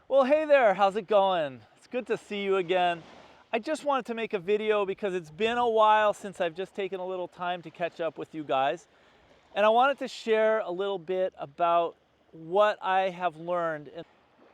Well, hey there, how's it going? It's good to see you again. I just wanted to make a video because it's been a while since I've just taken a little time to catch up with you guys. And I wanted to share a little bit about what I have learned. And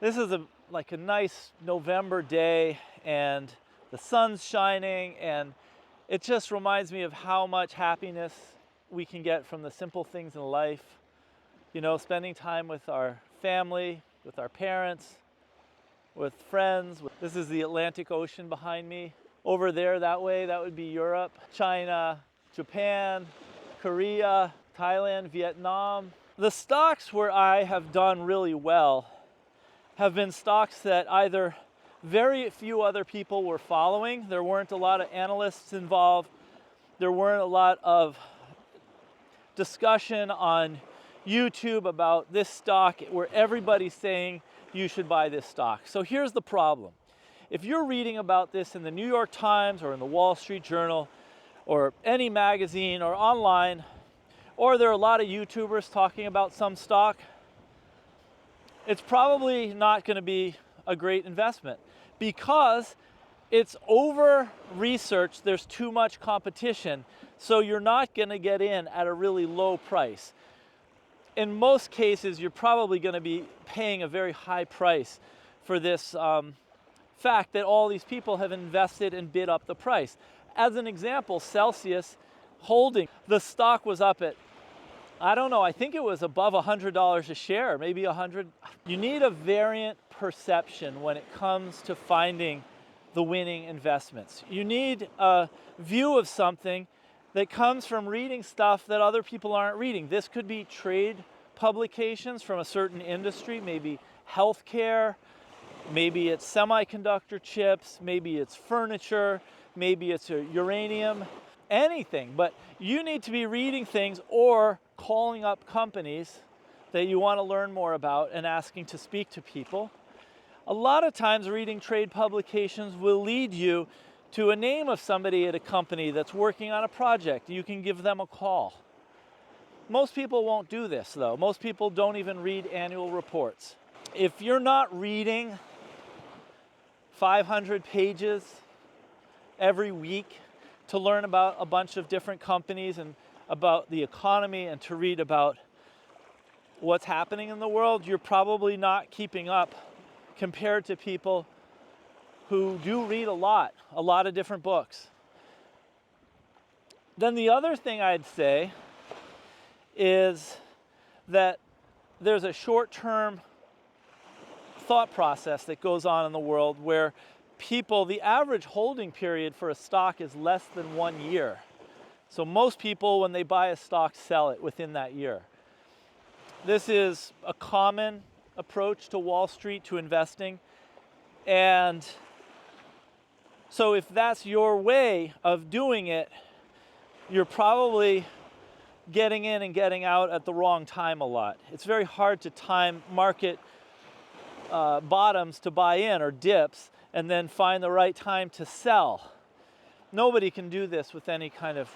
this is like a nice November day and the sun's shining, and it just reminds me of how much happiness we can get from the simple things in life. You know, spending time with our family, with our parents, with friends. This is the Atlantic Ocean behind me. Over there, that way, that would be Europe, China, Japan, Korea, Thailand, Vietnam. The stocks where I have done really well have been stocks that either very few other people were following. There weren't a lot of analysts involved. There weren't a lot of discussion on YouTube about this stock where everybody's saying you should buy this stock. So here's the problem. If you're reading about this in the New York Times or in the Wall Street Journal or any magazine or online, or there are a lot of YouTubers talking about some stock, it's probably not going to be a great investment because it's over researched. There's too much competition, so you're not going to get in at a really low price. In most cases, you're probably going to be paying a very high price for this fact that all these people have invested and bid up the price. As an example, Celsius Holding, the stock was up at, I don't know, I think it was above $100 a share, maybe 100. You need a variant perception when it comes to finding the winning investments. You need a view of something that comes from reading stuff that other people aren't reading. This could be trade publications from a certain industry, maybe healthcare, maybe it's semiconductor chips, maybe it's furniture, maybe it's uranium, anything. But you need to be reading things or calling up companies that you want to learn more about and asking to speak to people. A lot of times reading trade publications will lead you to a name of somebody at a company that's working on a project. You can give them a call. Most people won't do this though. Most people don't even read annual reports. If you're not reading 500 pages every week to learn about a bunch of different companies and about the economy and to read about what's happening in the world, you're probably not keeping up compared to people who do read a lot of different books. Then the other thing I'd say is that there's a short-term thought process that goes on in the world where people, the average holding period for a stock is less than 1 year. So most people, when they buy a stock, sell it within that year. This is a common approach to Wall Street, to investing. And so if that's your way of doing it, you're probably getting in and getting out at the wrong time a lot. It's very hard to time market bottoms to buy in or dips and then find the right time to sell. Nobody can do this with any kind of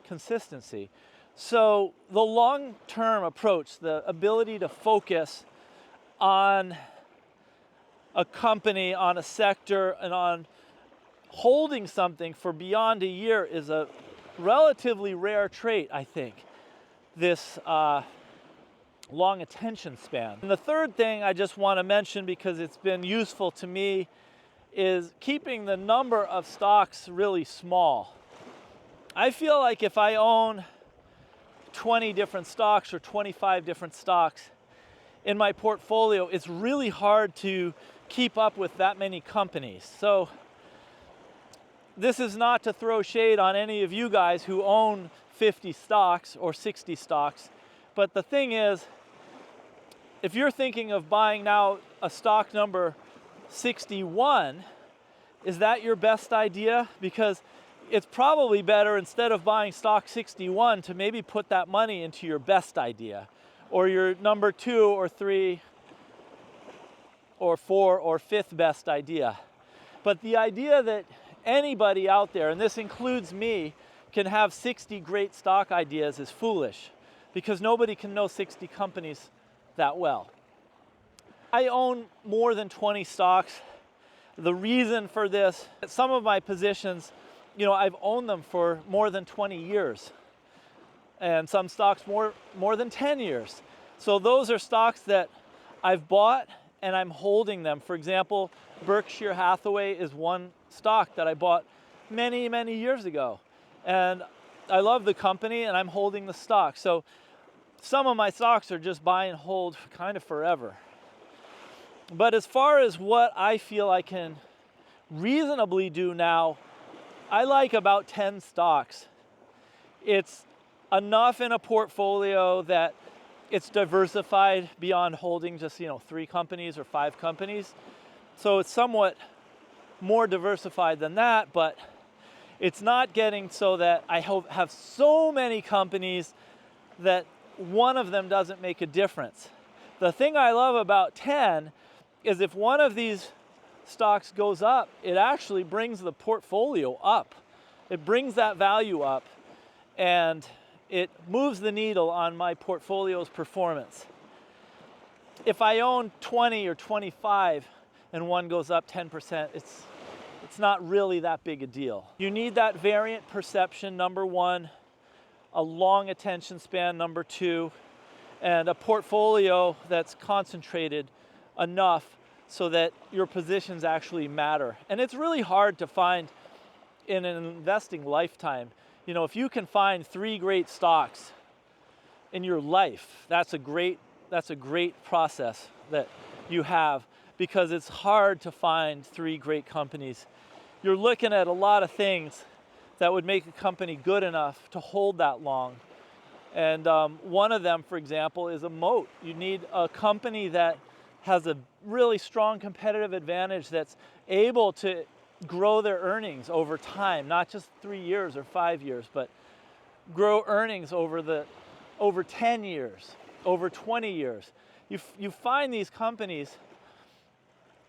consistency. So the long-term approach, the ability to focus on a company, on a sector, and on holding something for beyond a year is a relatively rare trait, I think, this long attention span. And the third thing I just want to mention, because it's been useful to me, is keeping the number of stocks really small. I feel like if I own 20 different stocks or 25 different stocks in my portfolio, it's really hard to keep up with that many companies. So this is not to throw shade on any of you guys who own 50 stocks or 60 stocks, but the thing is, if you're thinking of buying now a stock number 61, is that your best idea? Because it's probably better, instead of buying stock 61, to maybe put that money into your best idea, or your number 2 or 3 or 4 or 5th best idea. But the idea that anybody out there, and this includes me, can have 60 great stock ideas is foolish, because nobody can know 60 companies that well. I own more than 20 stocks. The reason for this, some of my positions, I've owned them for more than 20 years, and some stocks more than 10 years. So those are stocks that I've bought and I'm holding them. For example, Berkshire Hathaway is one stock that I bought many, many years ago. And I love the company and I'm holding the stock. So some of my stocks are just buy and hold kind of forever. But as far as what I feel I can reasonably do now, I like about 10 stocks. It's enough in a portfolio that it's diversified beyond holding just 3 companies or 5 companies. So it's somewhat more diversified than that, but it's not getting so that I have so many companies that one of them doesn't make a difference. The thing I love about 10 is if one of these stocks goes up, it actually brings the portfolio up. It brings that value up, and it moves the needle on my portfolio's performance. If I own 20 or 25 and one goes up 10%, it's not really that big a deal. You need that variant perception, number one, a long attention span, number two, and a portfolio that's concentrated enough so that your positions actually matter. And it's really hard to find in an investing lifetime. If you can find 3 great stocks in your life, that's a great process that you have, because it's hard to find 3 great companies. You're looking at a lot of things that would make a company good enough to hold that long. And one of them, for example, is a moat. You need a company that has a really strong competitive advantage, that's able to grow their earnings over time, not just 3 years or 5 years, but grow earnings over 10 years, over 20 years. You find these companies,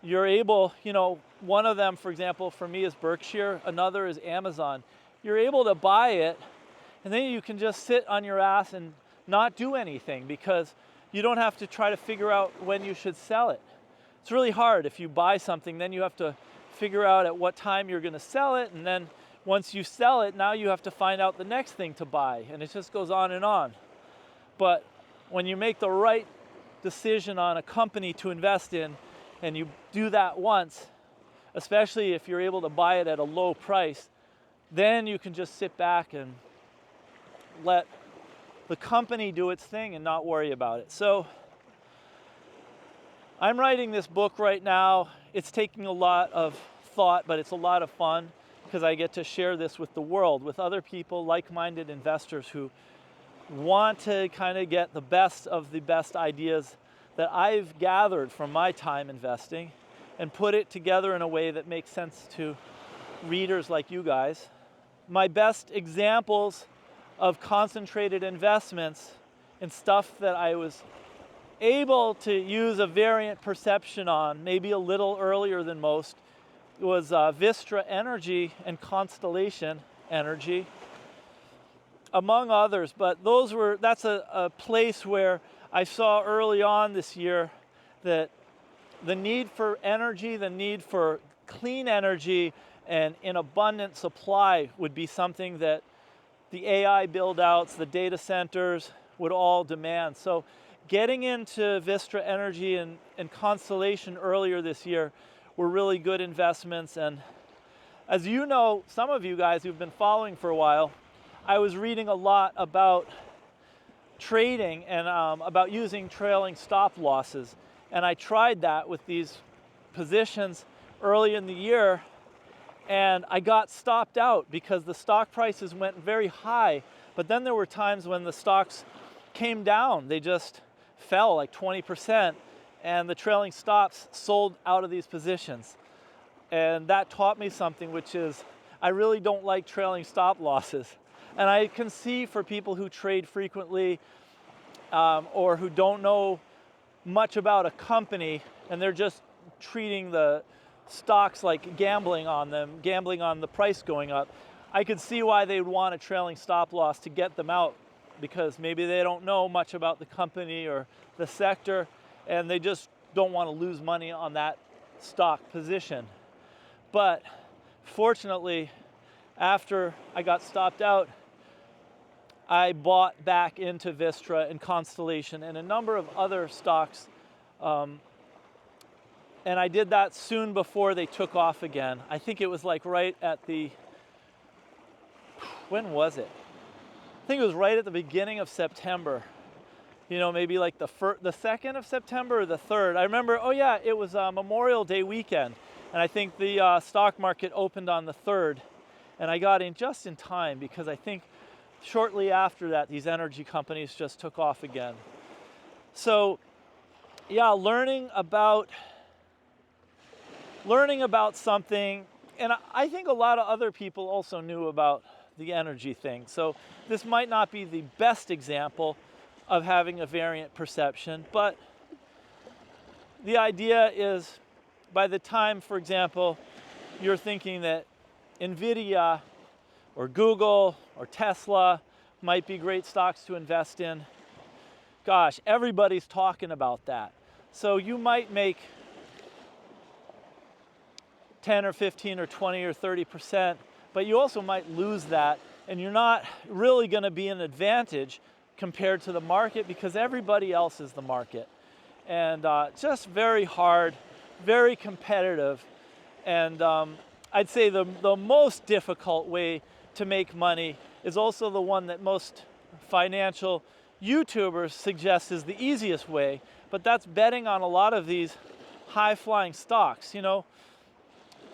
you're able, one of them, for example, for me is Berkshire, another is Amazon. You're able to buy it, and then you can just sit on your ass and not do anything, because you don't have to try to figure out when you should sell it. It's really hard. If you buy something, then you have to figure out at what time you're going to sell it, and then once you sell it, now you have to find out the next thing to buy, and it just goes on and on. But when you make the right decision on a company to invest in, and you do that once, especially if you're able to buy it at a low price, then you can just sit back and let the company do its thing and not worry about it. So I'm writing this book right now. It's taking a lot of thought, but it's a lot of fun, because I get to share this with the world, with other people, like-minded investors who want to kind of get the best of the best ideas that I've gathered from my time investing and put it together in a way that makes sense to readers like you guys. My best examples of concentrated investments and stuff that I was able to use a variant perception on, maybe a little earlier than most, was Vistra Energy and Constellation Energy, among others. But that's a place where I saw early on this year that the need for energy, the need for clean energy and in abundant supply would be something that the AI build-outs, the data centers would all demand. So getting into Vistra Energy and Constellation earlier this year were really good investments. And as you know, some of you guys who've been following for a while, I was reading a lot about trading and about using trailing stop losses. And I tried that with these positions early in the year, and I got stopped out because the stock prices went very high. But then there were times when the stocks came down. They just fell like 20%, and the trailing stops sold out of these positions. And that taught me something, which is I really don't like trailing stop losses. And I can see for people who trade frequently or who don't know much about a company, and they're just treating the stocks like gambling on them, gambling on the price going up, I could see why they'd want a trailing stop loss to get them out, because maybe they don't know much about the company or the sector, and they just don't want to lose money on that stock position. But fortunately, after I got stopped out, I bought back into Vistra and Constellation and a number of other stocks. And I did that soon before they took off again. I think it was like right at the, when was it? I think it was right at the beginning of September. You know, maybe like the 2nd of September or the 3rd. I remember, oh yeah, it was Memorial Day weekend. And I think the stock market opened on the 3rd. And I got in just in time because I think shortly after that, these energy companies just took off again. So yeah, learning about something, and I think a lot of other people also knew about the energy thing. So this might not be the best example of having a variant perception, but the idea is by the time, for example, you're thinking that NVIDIA or Google or Tesla might be great stocks to invest in, gosh, everybody's talking about that. So you might make 10 or 15 or 20 or 30%, but you also might lose that, and you're not really going to be an advantage compared to the market because everybody else is the market. And just very hard, very competitive. And I'd say the most difficult way to make money is also the one that most financial YouTubers suggest is the easiest way, but that's betting on a lot of these high-flying stocks. You know,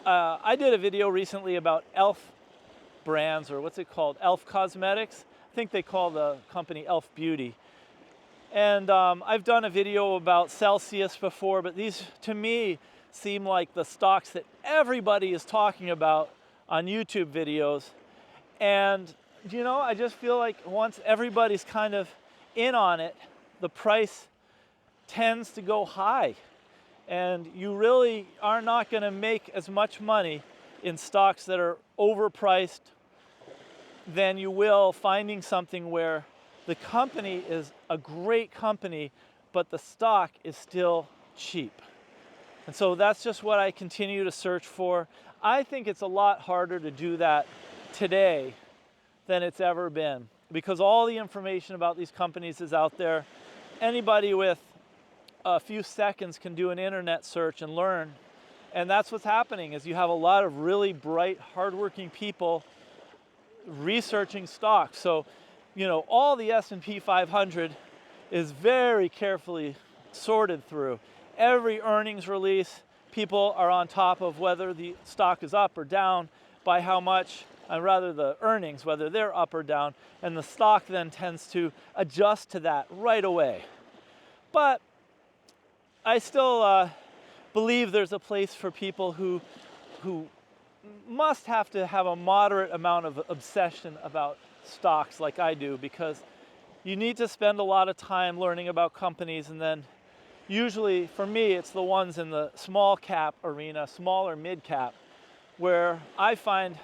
I did a video recently about e.l.f. brands, or what's it called, e.l.f. Cosmetics. I think they call the company e.l.f. Beauty. And I've done a video about Celsius before, but these, to me, seem like the stocks that everybody is talking about on YouTube videos. And, you know, I just feel like once everybody's kind of in on it, the price tends to go high. And you really are not going to make as much money in stocks that are overpriced than you will finding something where the company is a great company, but the stock is still cheap. And so that's just what I continue to search for. I think it's a lot harder to do that today than it's ever been because all the information about these companies is out there. Anybody with a few seconds can do an internet search and learn. And that's what's happening is you have a lot of really bright, hardworking people researching stocks. So, you know, all the S&P 500 is very carefully sorted through. Every earnings release, people are on top of whether the stock is up or down, by how much, and rather the earnings, whether they're up or down, and the stock then tends to adjust to that right away. But I still believe there's a place for people who must have to have a moderate amount of obsession about stocks like I do, because you need to spend a lot of time learning about companies, and then usually for me it's the ones in the small cap arena, small or mid cap, where I find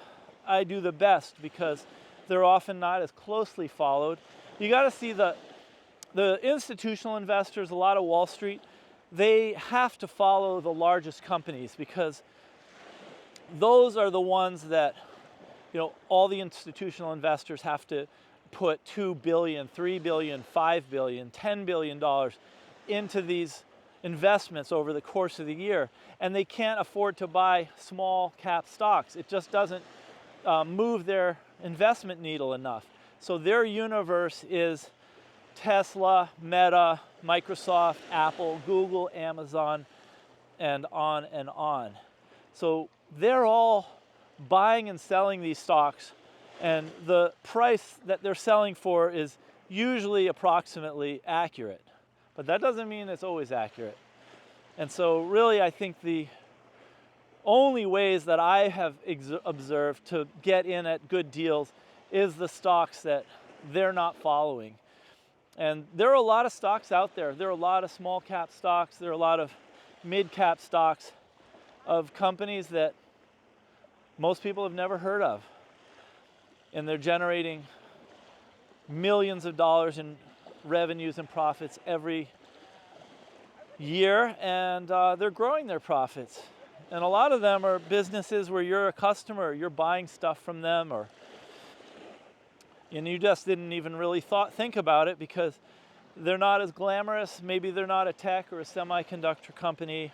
I do the best because they're often not as closely followed. You got to see the institutional investors, a lot of Wall Street, they have to follow the largest companies because those are the ones that, you know, all the institutional investors have to put $2 billion, $3 billion, $5 billion, $10 billion into these investments over the course of the year. And they can't afford to buy small cap stocks. It just doesn't move their investment needle enough. So their universe is Tesla, Meta, Microsoft, Apple, Google, Amazon, and on and on. So they're all buying and selling these stocks, and the price that they're selling for is usually approximately accurate. But that doesn't mean it's always accurate. And so really I think the only ways that I have observed to get in at good deals is the stocks that they're not following. And there are a lot of stocks out there. There are a lot of small cap stocks. There are a lot of mid cap stocks of companies that most people have never heard of. And they're generating millions of dollars in revenues and profits every year, and they're growing their profits. And a lot of them are businesses where you're a customer, you're buying stuff from them, or and you just didn't even really think about it because they're not as glamorous. Maybe they're not a tech or a semiconductor company.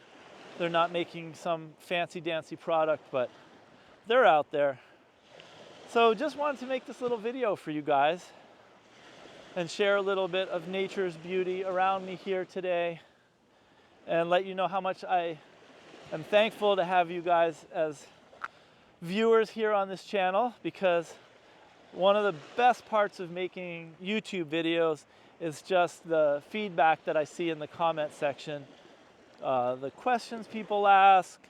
They're not making some fancy dancy product, but they're out there. So just wanted to make this little video for you guys and share a little bit of nature's beauty around me here today and let you know how much I am thankful to have you guys as viewers here on this channel, because one of the best parts of making YouTube videos is just the feedback that I see in the comment section, the questions people ask.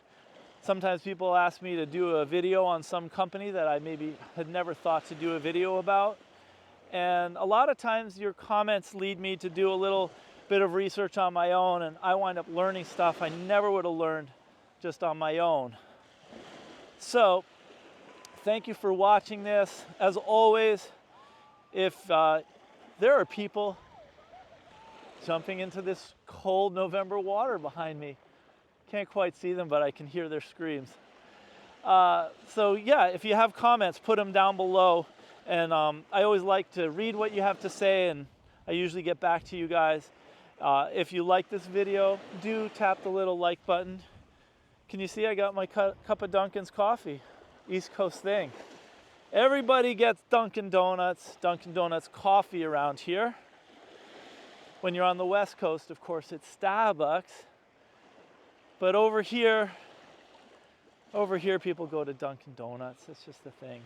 Sometimes people ask me to do a video on some company that I maybe had never thought to do a video about. And a lot of times your comments lead me to do a little bit of research on my own, and I wind up learning stuff I never would have learned just on my own. So thank you for watching this. As always, if there are people jumping into this cold November water behind me, can't quite see them, but I can hear their screams. So yeah, if you have comments, put them down below. And I always like to read what you have to say, and I usually get back to you guys. If you like this video, do tap the little like button. Can you see I got my cup of Dunkin's coffee? East Coast thing. Everybody gets Dunkin' Donuts coffee around here. When you're on the West Coast, of course, it's Starbucks. But over here people go to Dunkin' Donuts. It's just a thing.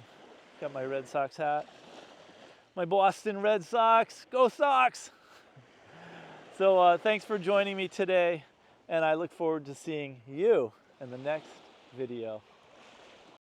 Got my Red Sox hat. My Boston Red Sox. Go Sox! So thanks for joining me today, and I look forward to seeing you in the next video.